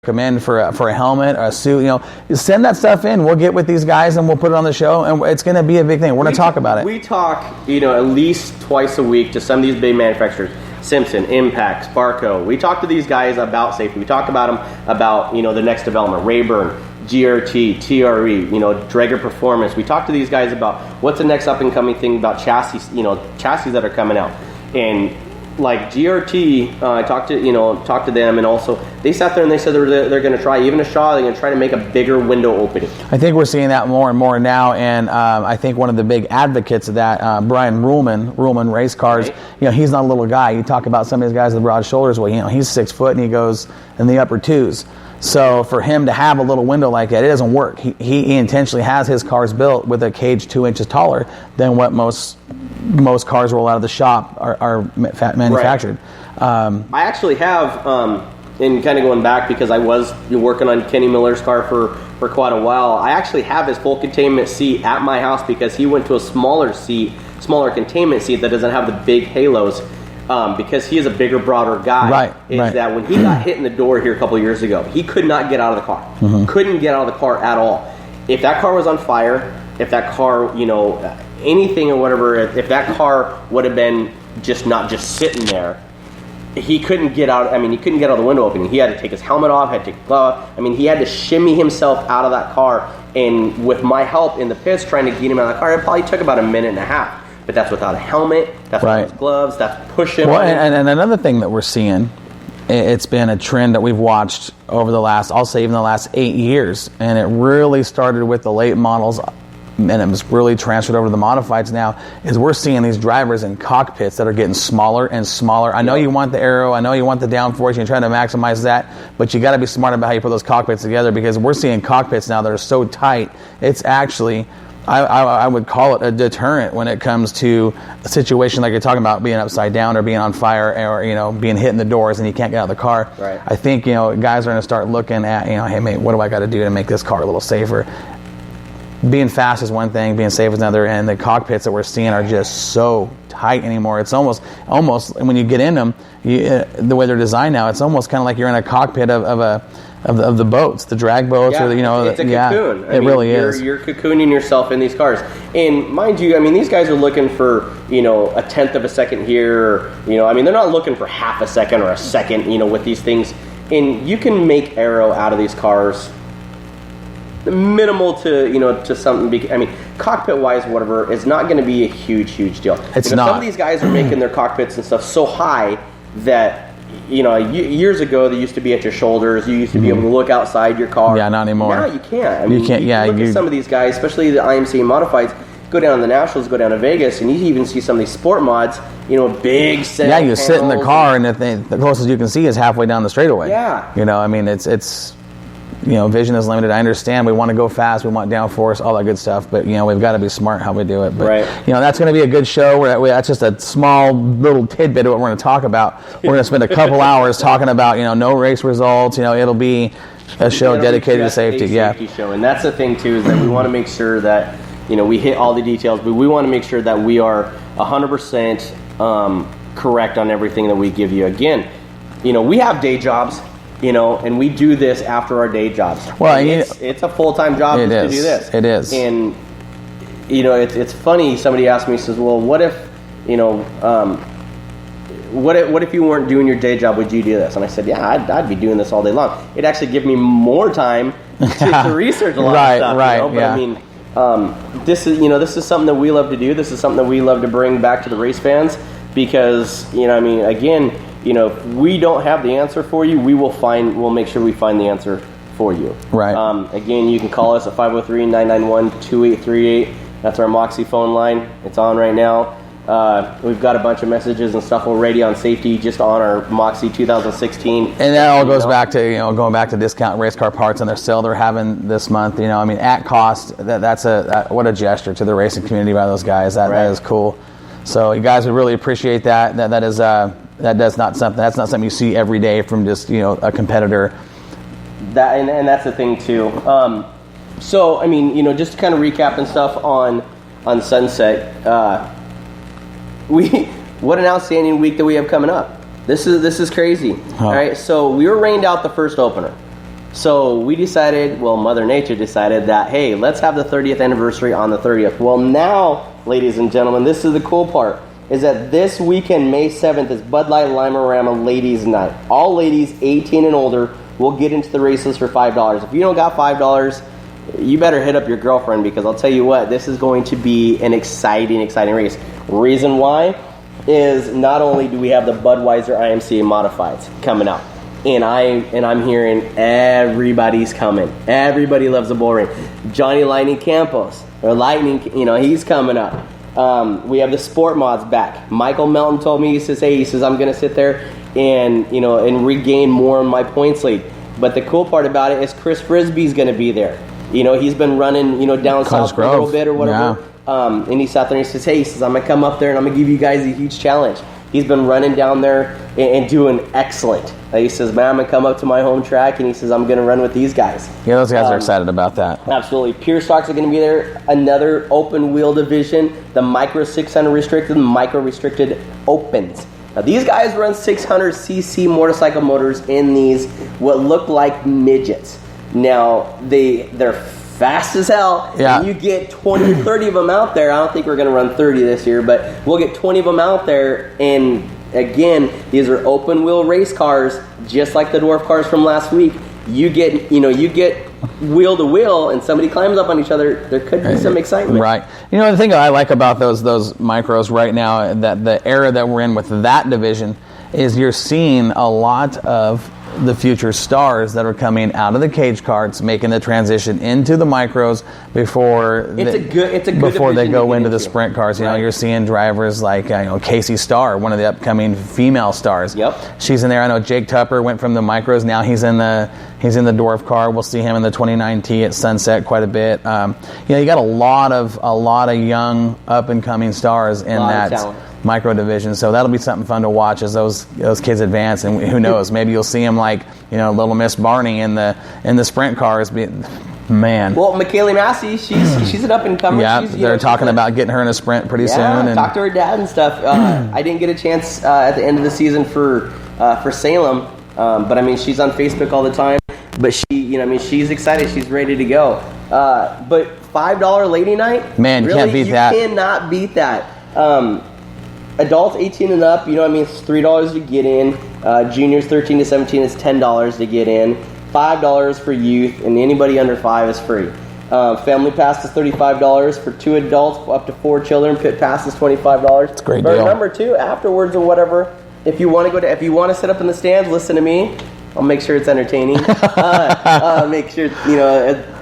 recommend for a helmet or a suit, send that stuff in. We'll get with these guys and we'll put it on the show, and it's going to be a big thing. We're going to talk about it. We talk, at least twice a week to some of these big manufacturers. Simpson, Impact, Sparco. We talk to these guys about safety. We talk about them about, the next development, Rayburn, GRT, TRE, Draeger Performance. We talk to these guys about what's the next up and coming thing about chassis, chassis that are coming out. And like GRT, I talked to them, and also they sat there and they said they're going to try, even a Shaw, they're going to try to make a bigger window opening. I think we're seeing that more and more now, and I think one of the big advocates of that, Brian Ruhlman Race Cars, right. He's not a little guy. You talk about some of these guys with broad shoulders, well, he's 6 foot and he goes in the upper twos. So for him to have a little window like that, it doesn't work. He intentionally has his cars built with a cage 2 inches taller than what most cars roll out of the shop are manufactured. Right. I actually have, and kind of going back because I was working on Kenny Miller's car for quite a while, I actually have his full containment seat at my house because he went to a smaller containment seat that doesn't have the big halos. Because he is a bigger, broader guy, right. That when he got hit in the door here a couple of years ago, he could not get out of the car. Mm-hmm. Couldn't get out of the car at all. If that car was on fire, if that car, anything or whatever, if that car would have been not just sitting there, he couldn't get out. He couldn't get out of the window opening. He had to take his helmet off, had to take his glove off. He had to shimmy himself out of that car. And with my help in the pits trying to get him out of the car, it probably took about a minute and a half. But that's without a helmet, that's without his gloves, that's pushing. Well, and another thing that we're seeing, it's been a trend that we've watched over the last, I'll say even the last 8 years, and it really started with the late models, and it was really transferred over to the modifieds now, is we're seeing these drivers in cockpits that are getting smaller and smaller. I know you want the aero, I know you want the downforce, you're trying to maximize that, but you got to be smart about how you put those cockpits together, because we're seeing cockpits now that are so tight, it's actually... I would call it a deterrent when it comes to a situation like you're talking about, being upside down or being on fire, or being hit in the doors and you can't get out of the car. Right. I think guys are going to start looking at hey mate, what do I got to do to make this car a little safer? Being fast is one thing, being safe is another, and the cockpits that we're seeing are just so tight anymore. It's almost when you get in them, the way they're designed now, it's almost kind of like you're in a cockpit of the boats, the drag boats, or it's a cocoon. It really is. You're cocooning yourself in these cars, and mind you, these guys are looking for a tenth of a second here. They're not looking for half a second or a second. With these things, and you can make aero out of these cars. Minimal to something. Cockpit wise, whatever, it's not going to be a huge deal. It's not. Some of these guys are making their cockpits and stuff so high that. Years ago they used to be at your shoulders. You used to be able to look outside your car. Yeah, not anymore. Now you can't. You can't. Look at some of these guys, especially the IMCA modifieds. Go down to the Nationals, go down to Vegas, and you even see some of these sport mods. Big set. Yeah, you sit in the car, and the closest you can see is halfway down the straightaway. Yeah. It's. Vision is limited. I understand. We want to go fast. We want downforce, all that good stuff. But we've got to be smart how we do it. But right. That's going to be a good show. That's just a small little tidbit of what we're going to talk about. We're going to spend a couple hours talking about no race results. It'll be a show dedicated to safety. Safety show, and that's the thing too, is that we want to make sure that we hit all the details, but we want to make sure that we are 100% correct on everything that we give you. Again, we have day jobs. And we do this after our day jobs. Well, it's a full-time job to do this. It is. And, it's funny. Somebody asked me, says, well, what if, what if you weren't doing your day job, would you do this? And I said, yeah, I'd be doing this all day long. It'd actually give me more time to research a lot of stuff. Right. But this is something that we love to do. This is something that we love to bring back to the race fans because, again, if we don't have the answer for you, we'll make sure we find the answer for you. Right. Again, you can call us at 503-991-2838. That's our Moxie phone line. It's on right now. We've got a bunch of messages and stuff already on safety just on our Moxie 2016. And that all goes back to, going back to discount race car parts and their sale they're having this month. At cost, that's what a gesture to the racing community by those guys. That is cool. So you guys would really appreciate that. That's not something you see every day from just a competitor. That and that's the thing too. So just to kind of recap and stuff on Sunset. What an outstanding week that we have coming up. This is crazy. All right, so we were rained out the first opener. So we decided, well, Mother Nature decided that, hey, let's have the 30th anniversary on the 30th. Well, now, ladies and gentlemen, this is the cool part, is that this weekend, May 7th, is Bud Light Lime-A-Rama Ladies Night. All ladies 18 and older will get into the races for $5. If you don't got $5, you better hit up your girlfriend, because I'll tell you what, this is going to be an exciting race. Reason why is not only do we have the Budweiser IMCA Modifieds coming out, and I'm hearing everybody's coming. Everybody loves the bull ring. Johnny Lightning Campos, or Lightning, he's coming up. We have the Sport Mods back. Michael Melton told me, he says, I'm going to sit there and regain more on my points lead. But the cool part about it is Chris Frisbee's going to be there. He's been running, down south for a little bit or whatever. Yeah. And he sat there and he says, I'm going to come up there and I'm going to give you guys a huge challenge. He's been running down there and doing excellent. He says, man, I'm going to come up to my home track, and he says, I'm going to run with these guys. Yeah, those guys are excited about that. Absolutely. Pure Stocks are going to be there. Another open wheel division, the Micro 600 Restricted and Micro Restricted Opens. Now, these guys run 600cc motorcycle motors in these, what look like midgets. Now, they're fast as hell. Yeah. And you get 20 or 30 of them out there. I don't think we're going to run 30 this year, but we'll get 20 of them out there. And again, these are open wheel race cars, just like the dwarf cars from last week. You get wheel to wheel, and somebody climbs up on each other. There could be some excitement. Right. The thing I like about those micros right now, that the era that we're in with that division, is you're seeing a lot of the future stars that are coming out of the cage karts, making the transition into the micros before they go into the sprint cars. You're seeing drivers like Casey Starr, one of the upcoming female stars. Yep. She's in there. I know Jake Tupper went from the micros. Now he's in the dwarf car. We'll see him in the 29T at Sunset quite a bit. You got a lot of young up and coming stars in that micro division, so that'll be something fun to watch as those kids advance, and who knows, maybe you'll see them like Little Miss Barney in the sprint cars. Man, well, McKaylee Massey, she's an up and comer. Yeah, they're talking about getting her in a sprint pretty soon. And talk to her dad and stuff. I didn't get a chance at the end of the season for Salem, but she's on Facebook all the time. But she's excited. She's ready to go. But $5 lady night, man, really, can't beat that. You cannot beat that. Adults 18 and up, it's $3 to get in. Juniors 13 to 17 is $10 to get in. $5 for youth, and anybody under 5 is free. Family pass is $35 for 2 adults, up to 4 children. Pit pass is $25. It's a great but deal. Remember too, afterwards or whatever, if you want to sit up in the stands, listen to me. I'll make sure it's entertaining. Make sure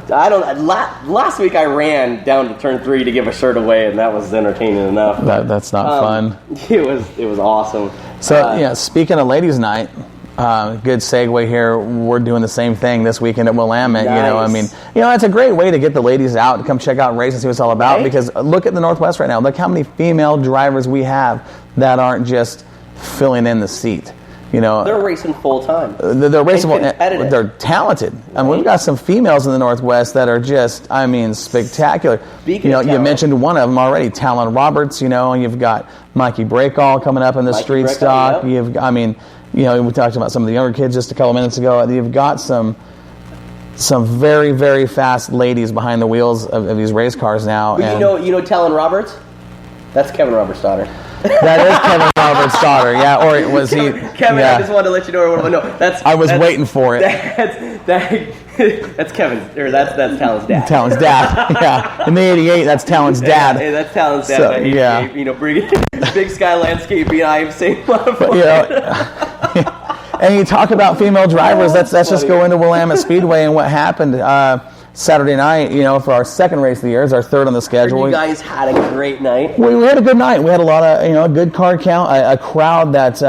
last week I ran down to turn 3 to give a shirt away, and that was entertaining enough. That's not fun. It was awesome. So speaking of ladies' night, good segue here. We're doing the same thing this weekend at Willamette. Nice. It's a great way to get the ladies out to come check out and race and see what it's all about. Right? Because look at the Northwest right now. Look how many female drivers we have that aren't just filling in the seat. They're racing full time. They're racing. They're talented. We've got some females in the Northwest that are just, spectacular. Speaking of you mentioned one of them already, Talon Roberts. And you've got Mikey Breakall coming up in the street stock. Yep. We talked about some of the younger kids just a couple minutes ago. You've got some very, very fast ladies behind the wheels of these race cars now. But Talon Roberts? That's Kevin Roberts' daughter. That is Kevin Roberts' daughter, yeah. Or was he? Kevin, yeah. I just wanted to let you know. No, I was waiting for it. That's Kevin's, or that's Talon's dad. Talon's dad, yeah. In the '88, that's Talon's dad. Yeah, that's Talon's dad. So, yeah. Big Sky Landscaping. I'm saying, and you talk about female drivers. Let's just go into Willamette Speedway and what happened Saturday night. For our second race of the year, it's our third on the schedule. You guys had a great night. We had a good night. We had a lot of a good car count, a crowd that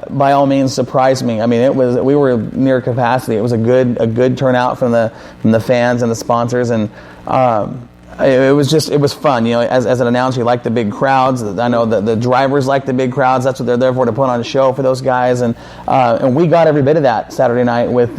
by all means surprised me. We were near capacity. It was a good turnout from the fans and the sponsors, and it was fun. As an announcer, you like the big crowds. I know the drivers like the big crowds. That's what they're there for, to put on a show for those guys, and we got every bit of that Saturday night with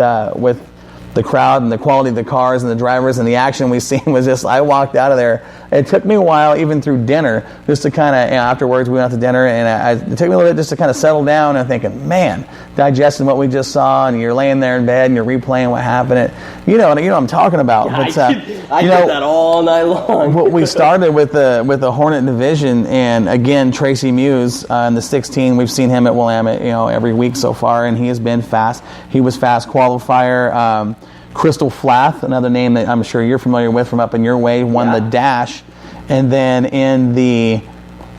the crowd and the quality of the cars and the drivers and the action we seen was just, I walked out of there. It took me a while, even through dinner, just to kind of, afterwards we went out to dinner, and it took me a little bit just to kind of settle down and thinking, man, digesting what we just saw, and you're laying there in bed and you're replaying what happened. You know what I'm talking about. I But, did that all night long. What we started with the Hornet division, and again, Tracy Muse in the 16, we've seen him at Willamette, every week so far, and he has been fast. He was fast qualifier. Crystal Flath, another name that I'm sure you're familiar with from up in your way, won the dash, and then in the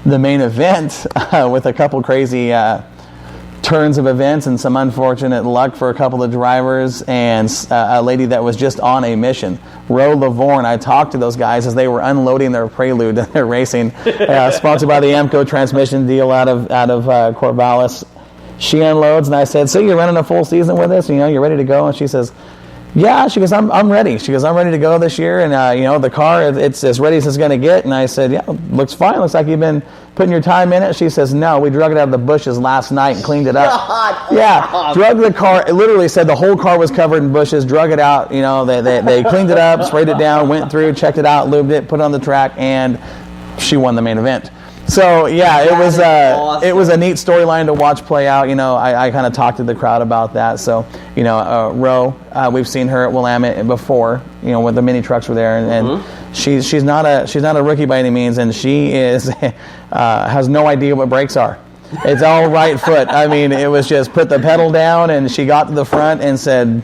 main event with a couple crazy turns of events and some unfortunate luck for a couple of drivers and a lady that was just on a mission. Ro Lavorne, I talked to those guys as they were unloading their Prelude that they're racing, sponsored by the AMCO transmission deal out of Corvallis. She unloads, and I said, so you're running a full season with us? You're ready to go? And she says, yeah. She goes, I'm ready. She goes, I'm ready to go this year, and the car, it's as ready as it's going to get. And I said, yeah, looks fine. Looks like you've been putting your time in it. She says, no, we drug it out of the bushes last night and cleaned it up. God. Yeah, drug the car. It literally said the whole car was covered in bushes. Drug it out. They cleaned it up, sprayed it down, went through, checked it out, lubed it, put it on the track, and she won the main event. So yeah, Awesome. It was a neat storyline to watch play out. I kind of talked to the crowd about that. So Ro, we've seen her at Willamette before. When the mini trucks were there, and she's not a rookie by any means, and she is has no idea what brakes are. It's all right foot. I mean, it was just put the pedal down, and she got to the front and said,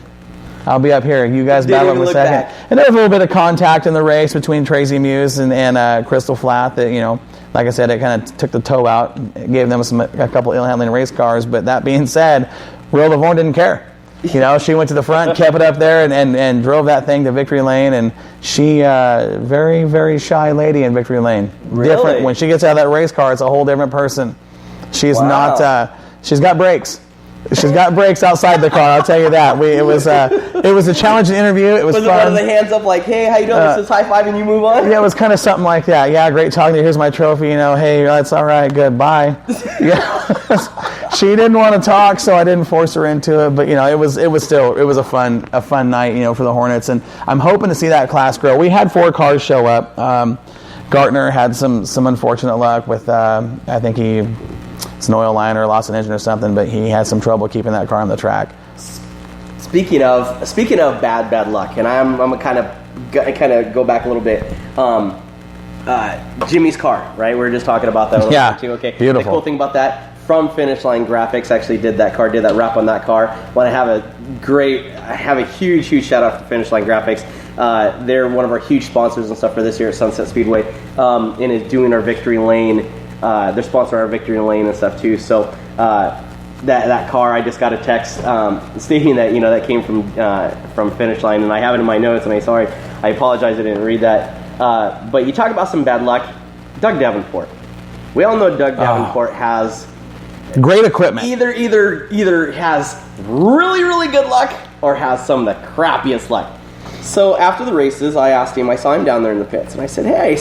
I'll be up here. You guys battle in a second. Back. And there was a little bit of contact in the race between Tracy Muse and Crystal Flath that, like I said, it kind of took the toe out, gave them a couple ill-handling race cars. But that being said, Ro Lavorne didn't care. She went to the front, kept it up there, and drove that thing to victory lane. And she, very, very shy lady in victory lane. Really? Different. When she gets out of that race car, it's a whole different person. She's not, she's got brakes. She's got brakes outside the car, I'll tell you that. It was a challenging interview. It was fun. Was it one of the hands up like, hey, how you doing? This is high five and you move on? Yeah, it was kind of something like that. Yeah, great talking to you. Here's my trophy. Hey, that's all right. Good. Bye. Yeah. She didn't want to talk, so I didn't force her into it. But it was a fun night, for the Hornets, and I'm hoping to see that class grow. We had 4 cars show up. Gartner had some unfortunate luck with I think it's an oil line or lost an engine or something, but he had some trouble keeping that car on the track. Speaking of bad luck, and I'm gonna kind of go back a little bit. Jimmy's car, right? We were just talking about that. Yeah, too. Okay. beautiful. The cool thing about that, from Finish Line Graphics, actually did that wrap on that car. Want to have a huge shout out to Finish Line Graphics. They're one of our huge sponsors and stuff for this year at Sunset Speedway, and is doing our victory lane. They're sponsoring our victory lane and stuff too. So that car, I just got a text stating that that came from Finish Line, and I have it in my notes. And I apologize I didn't read that. But you talk about some bad luck. Doug Davenport. We all know Doug Davenport has great equipment. Either has really good luck or has some of the crappiest luck. So after the races, I asked him. I saw him down there in the pits, and I said, "Hey,"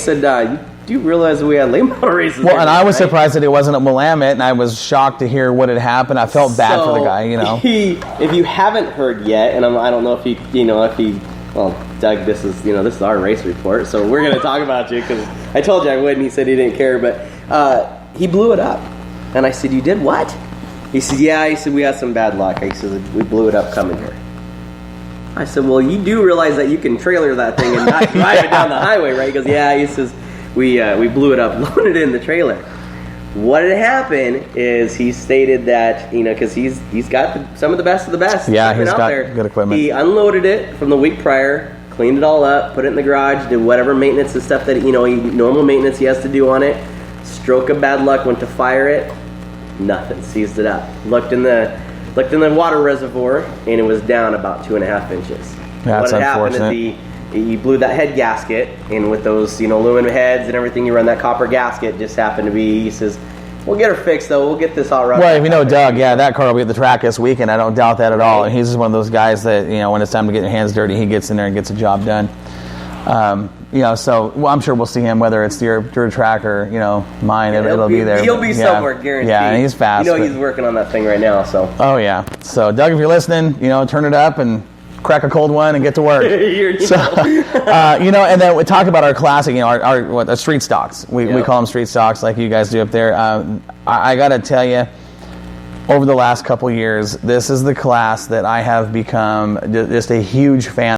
do you realize we had late model races? Well, and I was surprised that he wasn't at Willamette, and I was shocked to hear what had happened. I felt bad for the guy, If you haven't heard yet, and I don't know well, Doug, this is our race report, so we're going to talk about you because I told you I would, and he said he didn't care, but he blew it up. And I said, you did what? He said, yeah. He said, we had some bad luck. He said, we blew it up coming here. I said, well, you do realize that you can trailer that thing and not drive it down the highway, right? He goes, yeah. He says, we blew it up, loaded it in the trailer. What had happened is he stated that, because he's got some of the best of the best. Yeah, he's out got there. good equipment. He unloaded it from the week prior, cleaned it all up, put it in the garage, did whatever maintenance and stuff that, normal maintenance he has to do on it. Stroke of bad luck, went to fire it, nothing, seized it up. Looked in the water reservoir, and it was down about 2.5 inches. That's what had unfortunate. happened is you blew that head gasket, and with those, aluminum heads and everything, you run that copper gasket. Just happened to be. He says, "We'll get her fixed, though. We'll get this all right." Well, if you know Doug, that car will be at the track this weekend. I don't doubt that at all. And he's just one of those guys that when it's time to get your hands dirty, he gets in there and gets the job done. So I'm sure we'll see him whether it's your track or mine. It'll be there. He'll be somewhere, guaranteed. Yeah, and he's fast. He's working on that thing right now. So. Oh yeah. So Doug, if you're listening, turn it up and crack a cold one and get to work. You So, know. and then we talk about our classic, our street stocks. We call them street stocks, like you guys do up there. I got to tell you, over the last couple years, this is the class that I have become just a huge fan